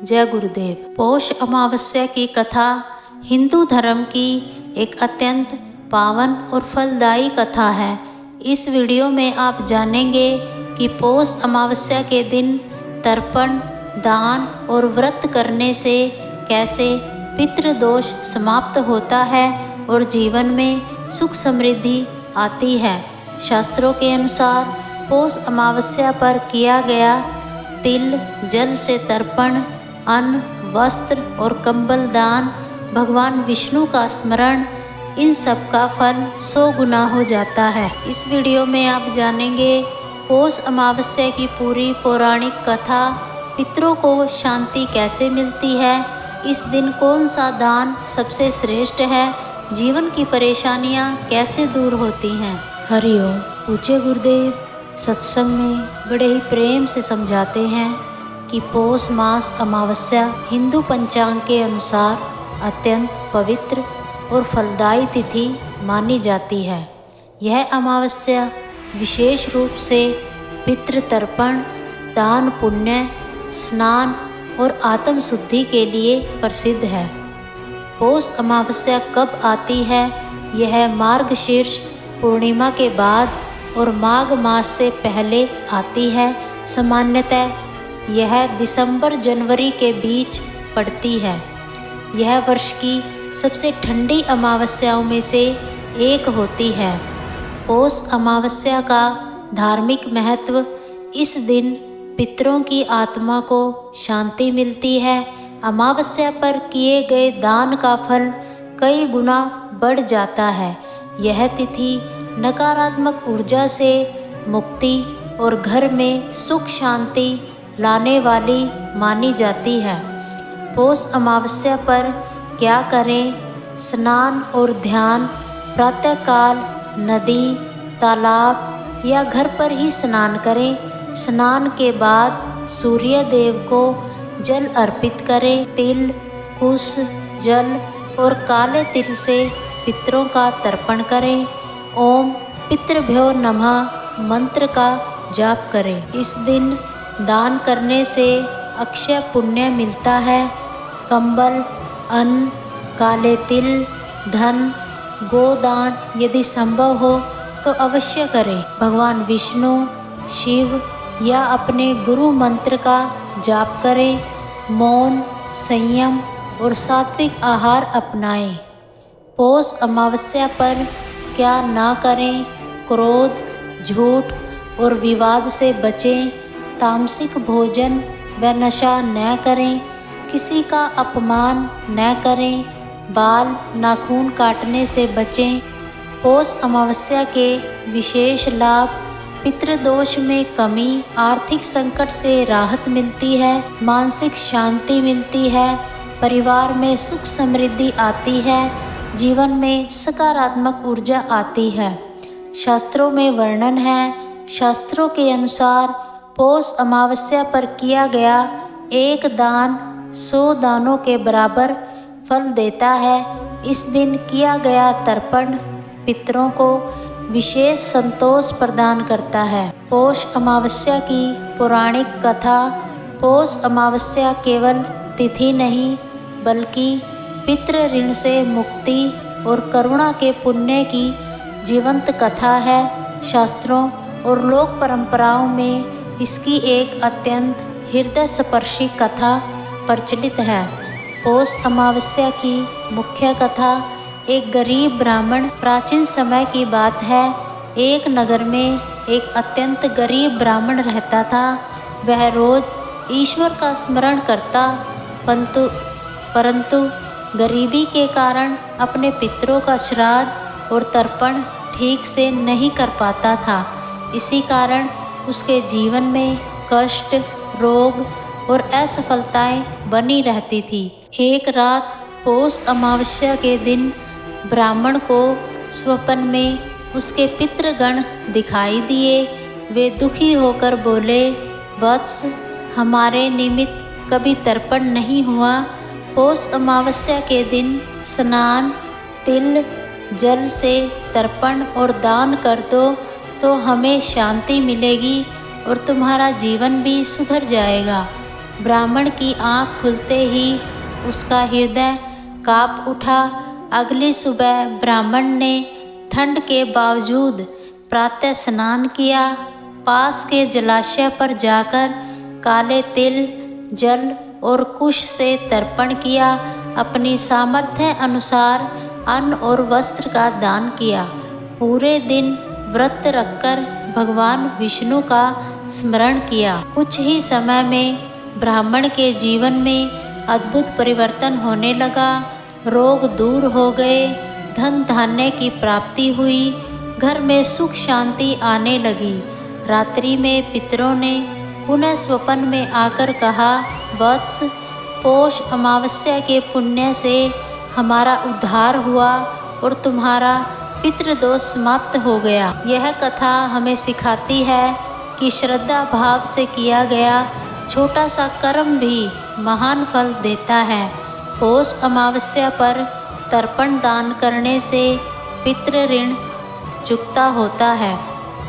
जय गुरुदेव। पौष अमावस्या की कथा हिंदू धर्म की एक अत्यंत पावन और फलदायी कथा है। इस वीडियो में आप जानेंगे कि पौष अमावस्या के दिन तर्पण, दान और व्रत करने से कैसे पितृदोष समाप्त होता है और जीवन में सुख समृद्धि आती है। शास्त्रों के अनुसार पौष अमावस्या पर किया गया तिल जल से तर्पण, अन्न, वस्त्र और कंबल दान, भगवान विष्णु का स्मरण, इन सब का फल 100 गुना हो जाता है। इस वीडियो में आप जानेंगे पौष अमावस्या की पूरी पौराणिक कथा, पितरों को शांति कैसे मिलती है, इस दिन कौन सा दान सबसे श्रेष्ठ है, जीवन की परेशानियां कैसे दूर होती हैं। हरिओम। पूज्य गुरुदेव सत्संग में बड़े ही प्रेम से समझाते हैं कि पौष मास अमावस्या हिंदू पंचांग के अनुसार अत्यंत पवित्र और फलदायी तिथि मानी जाती है। यह अमावस्या विशेष रूप से पितृ तर्पण, दान पुण्य, स्नान और आत्म शुद्धि के लिए प्रसिद्ध है। पौष अमावस्या कब आती है? यह मार्गशीर्ष पूर्णिमा के बाद और माघ मास से पहले आती है। सामान्यतः यह दिसंबर जनवरी के बीच पड़ती है। यह वर्ष की सबसे ठंडी अमावस्याओं में से एक होती है। पौष अमावस्या का धार्मिक महत्व: इस दिन पितरों की आत्मा को शांति मिलती है। अमावस्या पर किए गए दान का फल कई गुना बढ़ जाता है। यह तिथि नकारात्मक ऊर्जा से मुक्ति और घर में सुख शांति लाने वाली मानी जाती है। पौष अमावस्या पर क्या करें? स्नान और ध्यान: प्रातःकाल नदी, तालाब या घर पर ही स्नान करें। स्नान के बाद सूर्य देव को जल अर्पित करें। तिल, कुश, जल और काले तिल से पितरों का तर्पण करें। ओम पितृभ्यो नमः मंत्र का जाप करें। इस दिन दान करने से अक्षय पुण्य मिलता है। कंबल, अन्न, काले तिल, धन, गोदान यदि संभव हो तो अवश्य करें। भगवान विष्णु, शिव या अपने गुरु मंत्र का जाप करें। मौन, संयम और सात्विक आहार अपनाएं। पौष अमावस्या पर क्या ना करें? क्रोध, झूठ और विवाद से बचें। तामसिक भोजन व नशा न करें। किसी का अपमान न करें। बाल नाखून काटने से बचें। पौष अमावस्या के विशेष लाभ: पितृदोष में कमी, आर्थिक संकट से राहत मिलती है, मानसिक शांति मिलती है, परिवार में सुख समृद्धि आती है, जीवन में सकारात्मक ऊर्जा आती है। शास्त्रों में वर्णन है। शास्त्रों के अनुसार पौष अमावस्या पर किया गया एक दान 100 दानों के बराबर फल देता है। इस दिन किया गया तर्पण पितरों को विशेष संतोष प्रदान करता है। पौष अमावस्या की पौराणिक कथा: पौष अमावस्या केवल तिथि नहीं बल्कि पितृ ऋण से मुक्ति और करुणा के पुण्य की जीवंत कथा है। शास्त्रों और लोक परंपराओं में इसकी एक अत्यंत हृदय स्पर्शी कथा प्रचलित है। पौष अमावस्या की मुख्य कथा: एक गरीब ब्राह्मण। प्राचीन समय की बात है। एक नगर में एक अत्यंत गरीब ब्राह्मण रहता था। वह रोज ईश्वर का स्मरण करता, परंतु गरीबी के कारण अपने पितरों का श्राद्ध और तर्पण ठीक से नहीं कर पाता था। इसी कारण उसके जीवन में कष्ट, रोग और असफलताएं बनी रहती थी। एक रात पौष अमावस्या के दिन ब्राह्मण को स्वप्न में उसके पितृगण दिखाई दिए। वे दुखी होकर बोले, वत्स, हमारे निमित्त कभी तर्पण नहीं हुआ। पौष अमावस्या के दिन स्नान, तिल जल से तर्पण और दान कर दो तो हमें शांति मिलेगी और तुम्हारा जीवन भी सुधर जाएगा। ब्राह्मण की आँख खुलते ही उसका हृदय काँप उठा। अगली सुबह ब्राह्मण ने ठंड के बावजूद प्रातः स्नान किया। पास के जलाशय पर जाकर काले तिल, जल और कुश से तर्पण किया। अपनी सामर्थ्य अनुसार अन्न और वस्त्र का दान किया। पूरे दिन व्रत रखकर भगवान विष्णु का स्मरण किया। कुछ ही समय में ब्राह्मण के जीवन में अद्भुत परिवर्तन होने लगा। रोग दूर हो गए, धन धान्य की प्राप्ति हुई, घर में सुख शांति आने लगी। रात्रि में पितरों ने पुनः स्वप्न में आकर कहा, वत्स, पौष अमावस्या के पुण्य से हमारा उद्धार हुआ और तुम्हारा पितृदोष समाप्त हो गया। यह कथा हमें सिखाती है कि श्रद्धा भाव से किया गया छोटा सा कर्म भी महान फल देता है। पौष अमावस्या पर तर्पण दान करने से पितृ ऋण चुकता होता है।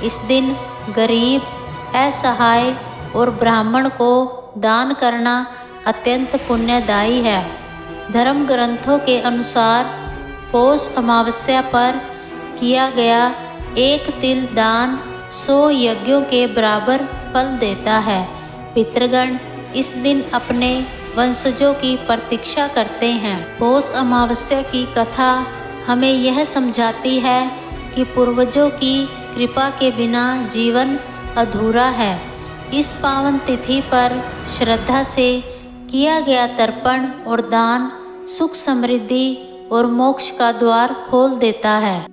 इस दिन गरीब, असहाय और ब्राह्मण को दान करना अत्यंत पुण्यदायी है। धर्म ग्रंथों के अनुसार पौष अमावस्या पर किया गया एक तिल दान 100 यज्ञों के बराबर फल देता है। पितृगण इस दिन अपने वंशजों की प्रतीक्षा करते हैं। पौष अमावस्या की कथा हमें यह समझाती है कि पूर्वजों की कृपा के बिना जीवन अधूरा है। इस पावन तिथि पर श्रद्धा से किया गया तर्पण और दान सुख, समृद्धि और मोक्ष का द्वार खोल देता है।